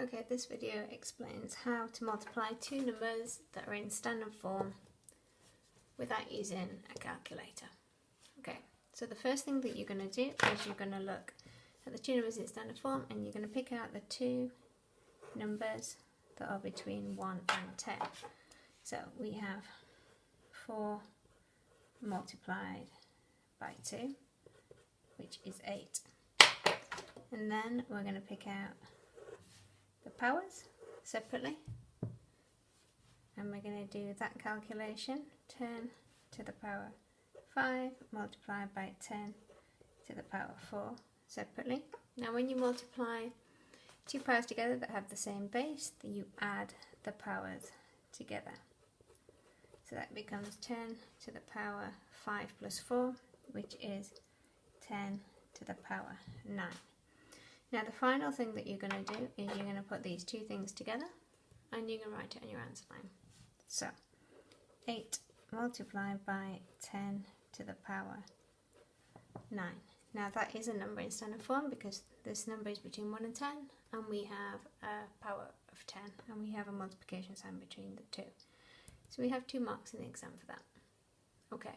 Okay, this video explains how to multiply two numbers that are in standard form without using a calculator. Okay, so the first thing that you're going to do is you're going to look at the two numbers in standard form and you're going to pick out the two numbers that are between 1 and 10. So we have 4 multiplied by 2, which is 8. And then we're going to pick out the powers separately, and we're going to do that calculation. 10 to the power 5 multiplied by 10 to the power 4 separately. Now when you multiply two powers together that have the same base, then you add the powers together. So that becomes 10 to the power 5 plus 4, which is 10 to the power 9. Now the final thing that you're going to do is you're going to put these two things together and you're going to write it on your answer line. So 8 multiplied by 10 to the power 9. Now that is a number in standard form because this number is between 1 and 10 and we have a power of 10 and we have a multiplication sign between the two. So we have 2 marks in the exam for that. Okay.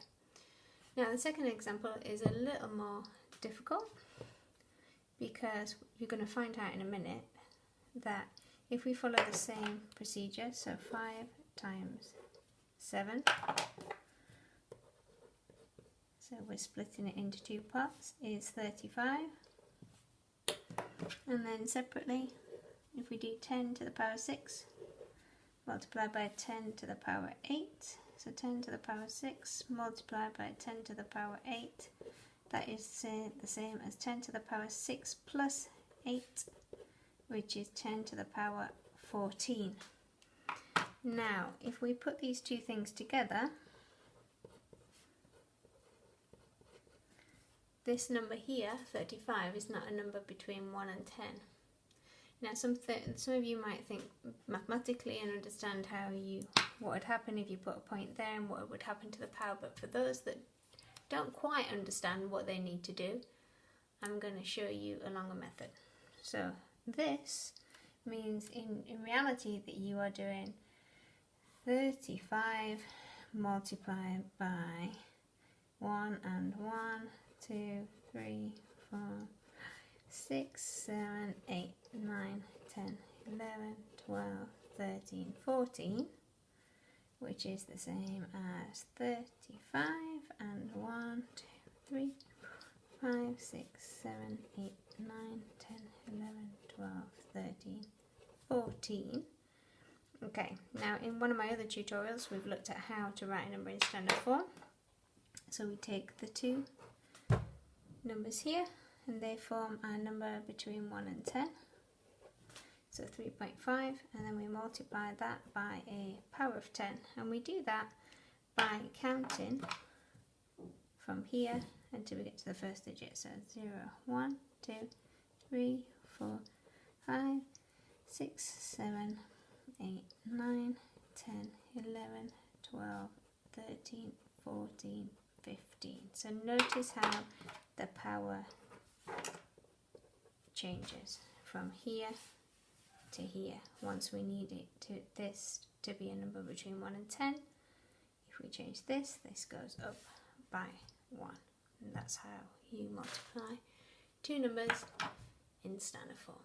Now the second example is a little more difficult, because you're going to find out in a minute that if we follow the same procedure, so 5 times 7, so we're splitting it into 2 parts, is 35. And then separately, if we do 10 to the power 6 multiplied by 10 to the power 8, so 10 to the power 6 multiplied by 10 to the power 8, that is the same as 10 to the power 6 plus 8, which is 10 to the power 14. Now, if we put these two things together, this number here, 35, is not a number between 1 and 10. Now, some of you might think mathematically and understand what would happen if you put a point there and what would happen to the power, but for those that don't quite understand what they need to do, I'm going to show you along a method. So this means in reality that you are doing 35 multiplied by 1 and 1, 2, 3, 4, 6, 7, 8, 9, 10, 11, 12, 13, 14, which is the same as 35 and 1, 2, 3, 4, 5, 6, 7, 8, 9, 10, 11, 12, 13, 14. Okay, now in one of my other tutorials we've looked at how to write a number in standard form. So we take the two numbers here and they form a number between 1 and 10. So 3.5, and then we multiply that by a power of 10, and we do that by counting from here until we get to the first digit. So 0, 1, 2, 3, 4, 5, 6, 7, 8, 9, 10, 11, 12, 13, 14, 15. So notice how the power changes from here to here once we need this to be a number between 1 and 10. If we change this, this goes up by 1. And that's how you multiply two numbers in standard form.